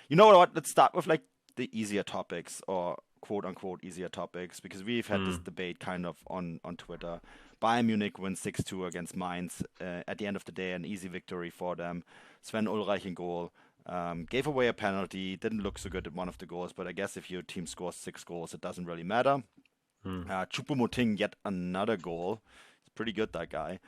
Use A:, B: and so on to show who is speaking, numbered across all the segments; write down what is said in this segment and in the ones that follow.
A: You know what? Let's start with like the easier topics or quote unquote easier topics because we've had this
B: Mm.
A: debate kind of on Twitter. Bayern Munich wins 6-2 against Mainz. At the end of the day, an easy victory for them. Sven Ulreich in goal. Gave away a penalty. Didn't look so good at one of the goals, but I guess if your team scores 6 goals, it doesn't really matter.
B: Mm.
A: Choupo-Moting, yet another goal. He's pretty good, that guy.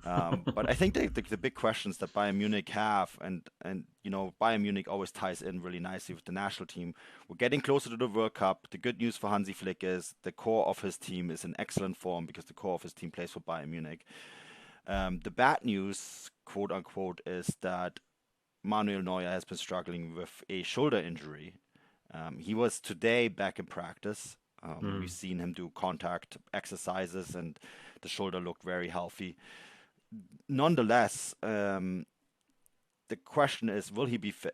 A: But I think the big questions that Bayern Munich have, and Bayern Munich always ties in really nicely with the national team. We're getting closer to the World Cup. The good news for Hansi Flick is the core of his team is in excellent form because the core of his team plays for Bayern Munich. The bad news, quote unquote, is that Manuel Neuer has been struggling with a shoulder injury. He was today back in practice. We've
B: Mm.
A: seen him do contact exercises, and the shoulder looked very healthy. Nonetheless, the question is, will he be fit?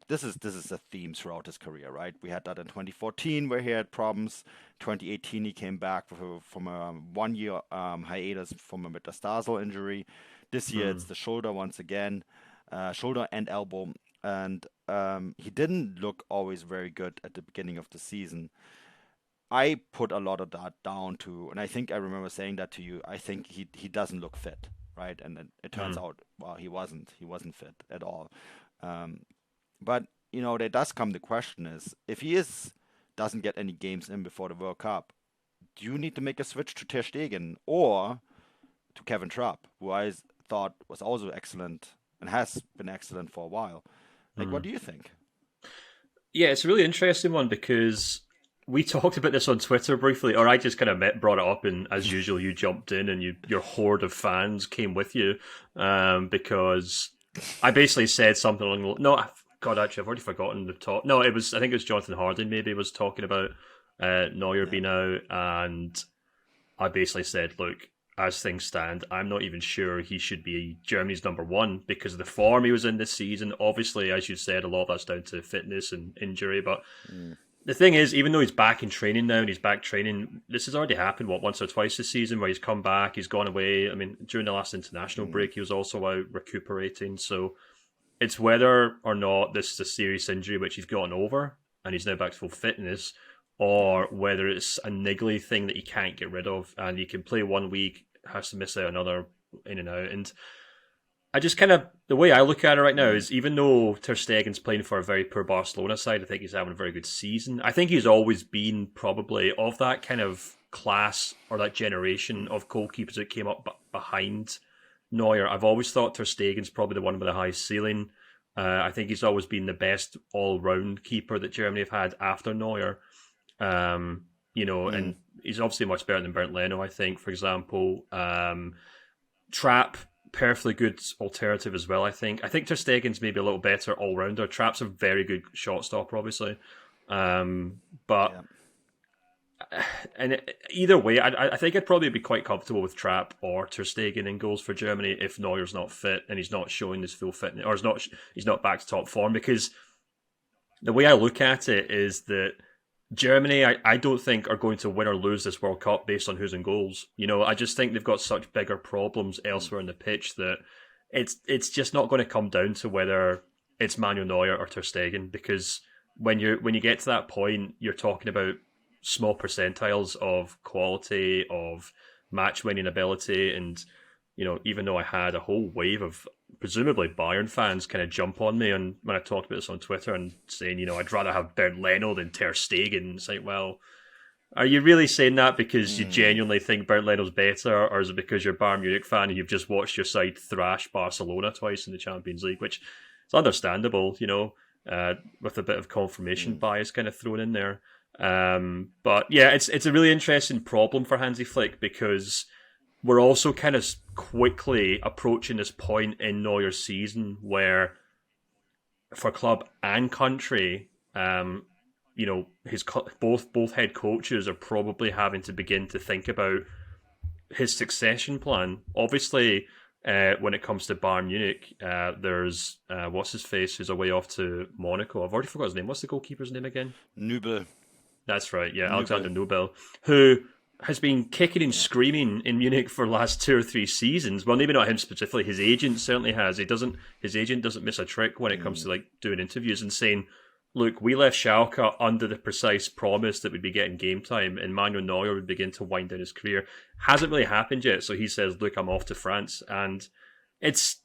A: This is a theme throughout his career, right? We had that in 2014 where he had problems. 2018 he came back from a 1 year hiatus from a metatarsal injury. This year it's
B: Mm.
A: the shoulder once again, shoulder and elbow, and he didn't look always very good at the beginning of the season. I put a lot of that down to, and I think I remember saying that to you. I think he doesn't look fit, right? And then it turns
B: Mm.
A: out, well, he wasn't fit at all. Um, but there does come the question is, if he doesn't get any games in before the World Cup, do you need to make a switch to Ter Stegen or to Kevin Trapp, who thought was also excellent and has been excellent for a while? Like, what
B: Mm.
A: do you think?
B: Yeah, it's a really interesting one because we talked about this on Twitter briefly, or I just kind of brought it up, and as usual, you jumped in and your horde of fans came with you because I basically said something along the no, God, actually, I've already forgotten the talk. No, I think it was Jonathan Harding maybe was talking about Neuer
A: Yeah.
B: being out, and I basically said, look, as things stand, I'm not even sure he should be Germany's number 1 because of the form he was in this season. Obviously, as you said, a lot of that's down to fitness and injury. But
A: Mm,
B: the thing is, even though he's back in training now and he's back training, this has already happened, once or twice this season where he's come back, he's gone away. I mean, during the last international
A: mm,
B: break, he was also out recuperating. So it's whether or not this is a serious injury which he's gotten over and he's now back to full fitness,
A: yeah.
B: or whether it's a niggly thing that he can't get rid of and he can play 1 week, has to miss out another in and out. And I just kind of, the way I look at it right now
A: Mm,
B: is even though Ter Stegen's playing for a very poor Barcelona side, I think he's having a very good season. I think he's always been probably of that kind of class or that generation of goalkeepers that came up behind Neuer. I've always thought Ter Stegen's probably the one with the highest ceiling. I think he's always been the best all-round keeper that Germany have had after Neuer.
A: mm,
B: And he's obviously much better than Bernd Leno, I think, for example. Trap, perfectly good alternative as well, I think. I think Ter Stegen's maybe a little better all-rounder. Trap's a very good shot stopper, obviously. But
A: yeah.
B: and either way, I think I'd probably be quite comfortable with Trapp or Ter Stegen in goals for Germany if Neuer's not fit and he's not showing his full fitness, or he's not back to top form. Because the way I look at it is that Germany, I don't think are going to win or lose this World Cup based on who's in goals. I just think they've got such bigger problems
A: Mm,
B: elsewhere in the pitch that it's just not going to come down to whether it's Manuel Neuer or Ter Stegen, because when you get to that point, you're talking about small percentiles of quality, of match winning ability, and even though I had a whole wave of presumably Bayern fans kind of jump on me and when I talked about this on Twitter and saying, I'd rather have Bernd Leno than Ter Stegen. It's like, well, are you really saying that because you
A: mm,
B: genuinely think Bernd Leno's better, or is it because you're a Bayern Munich fan and you've just watched your side thrash Barcelona twice in the Champions League, which is understandable, with a bit of confirmation
A: mm.
B: bias kind of thrown in there. But yeah, it's a really interesting problem for Hansi Flick because we're also kind of quickly approaching this point in Neuer's season where, for club and country, his both head coaches are probably having to begin to think about his succession plan. Obviously, when it comes to Bayern Munich, there's what's his face who's away off to Monaco. I've already forgot his name. What's the goalkeeper's name again?
A: Nübel.
B: That's right, yeah, Alexander
A: Nübel.
B: Nobel, who has been kicking and
A: Yeah.
B: screaming in Munich for the last 2 or 3 seasons. Well, maybe not him specifically. His agent certainly has. His agent doesn't miss a trick when it comes
A: Mm,
B: to like doing interviews and saying, look, we left Schalke under the precise promise that we'd be getting game time and Manuel Neuer would begin to wind down his career. Hasn't really happened yet, so he says, look, I'm off to France. And it's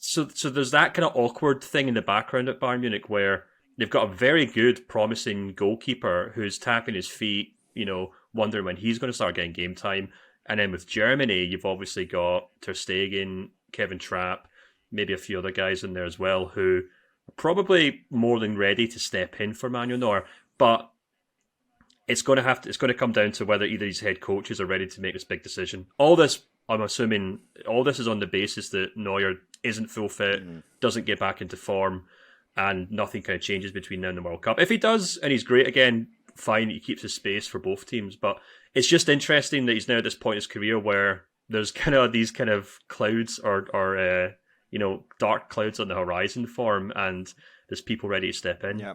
B: so there's that kind of awkward thing in the background at Bayern Munich where they've got a very good, promising goalkeeper who's tapping his feet, wondering when he's going to start getting game time. And then with Germany, you've obviously got Ter Stegen, Kevin Trapp, maybe a few other guys in there as well who are probably more than ready to step in for Manuel Neuer. But it's going to come down to whether either of these head coaches are ready to make this big decision. All this, I'm assuming, is on the basis that Neuer isn't full fit, doesn't get back into form, and nothing kind of changes between now and the World Cup. If he does, and he's great again, fine, he keeps his space for both teams. But it's just interesting that he's now at this point in his career where there's kind of these kind of clouds or dark clouds on the horizon for him, and there's people ready to step in.
A: Yeah.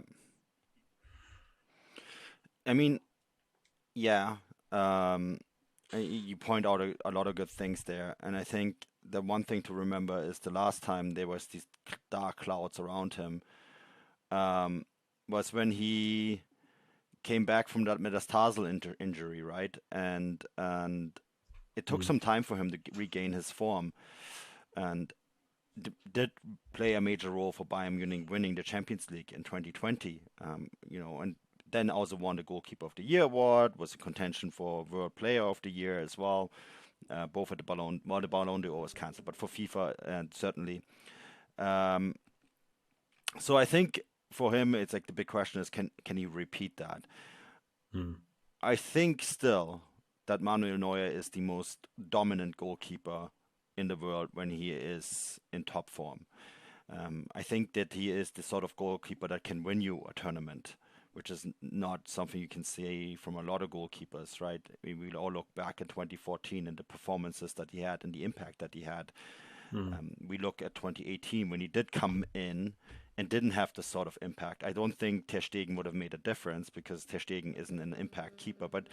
A: I mean, yeah. You point out a lot of good things there, and I think the one thing to remember is the last time there was these dark clouds around him was when he came back from that metatarsal injury, right? And it took some time for him to regain his form, and did play a major role for Bayern Munich winning the Champions League in 2020. And then also won the Goalkeeper of the Year award, was in contention for World Player of the Year as well. Both at the Ballon d'Or was cancelled, but for FIFA and certainly. So I think for him, it's like the big question is, can he repeat that? I think still that Manuel Neuer is the most dominant goalkeeper in the world when he is in top form. I think that he is the sort of goalkeeper that can win you a tournament, which is not something you can say from a lot of goalkeepers, right? I mean, we'll all look back at 2014 and the performances that he had and the impact that he had. We look at 2018 when he did come in and didn't have the sort of impact. I don't think Ter Stegen would have made a difference because Ter Stegen isn't an impact keeper, but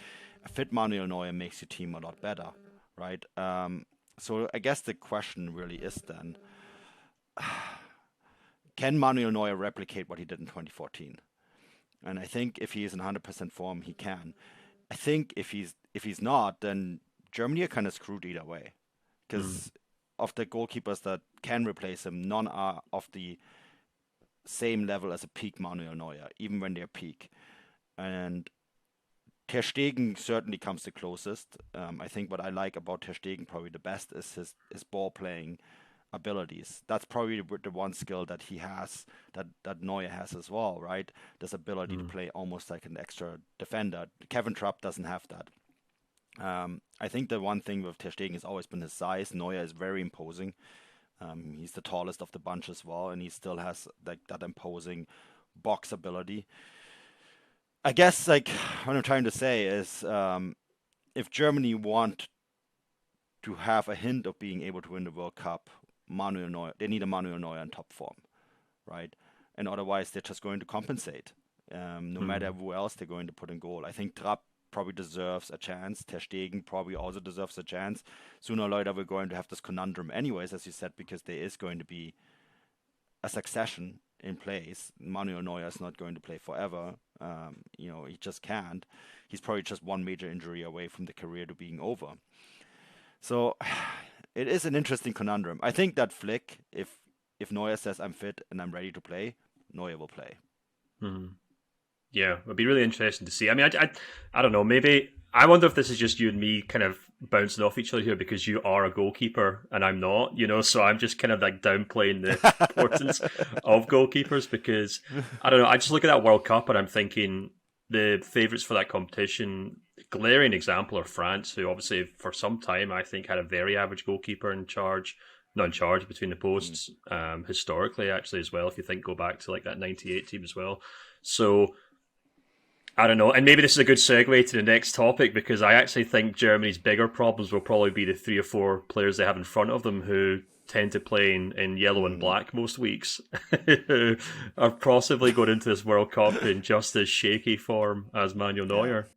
A: a fit Manuel Neuer makes your team a lot better, right? So I guess the question really is then, can Manuel Neuer replicate what he did in 2014? And I think if he is in 100% form, he can. I think if he's not, then Germany are kind of screwed either way. Because of the goalkeepers that can replace him, none are of the same level as a peak Manuel Neuer, even when they're peak. And Ter Stegen certainly comes the closest. I think what I like about Ter Stegen probably the best is his ball playing abilities. That's probably the one skill that he has, that Neuer has as well, right? This ability to play almost like an extra defender. Kevin Trapp doesn't have that. I think the one thing with Ter Stegen has always been his size. Neuer is very imposing. He's the tallest of the bunch as well, and he still has like that imposing box ability. I guess like what I'm trying to say is if Germany want to have a hint of being able to win the World Cup, Manuel Neuer, they need a Manuel Neuer in top form, right? And otherwise they're just going to compensate. No matter who else they're going to put in goal. I think Trapp probably deserves a chance. Ter Stegen probably also deserves a chance. Sooner or later we're going to have this conundrum anyways, as you said, because there is going to be a succession in place. Manuel Neuer is not going to play forever. He just can't. He's probably just one major injury away from the career to being over. So it is an interesting conundrum. I think that Flick, if Neuer says I'm fit and I'm ready to play, Neuer will play.
B: Yeah, it'd be really interesting to see. I mean, I don't know. Maybe I wonder if this is just you and me kind of bouncing off each other here because you are a goalkeeper and I'm not. So I'm just kind of like downplaying the importance of goalkeepers because I don't know. I just look at that World Cup and I'm thinking the favourites for that competition. Glaring example are France, who obviously for some time I think had a very average goalkeeper not in charge between the posts, historically actually as well. If you go back to like that '98 team as well. So I don't know, and maybe this is a good segue to the next topic because I actually think Germany's bigger problems will probably be the 3 or 4 players they have in front of them who tend to play in yellow and black most weeks, who are possibly going into this World Cup in just as shaky form as Manuel Neuer.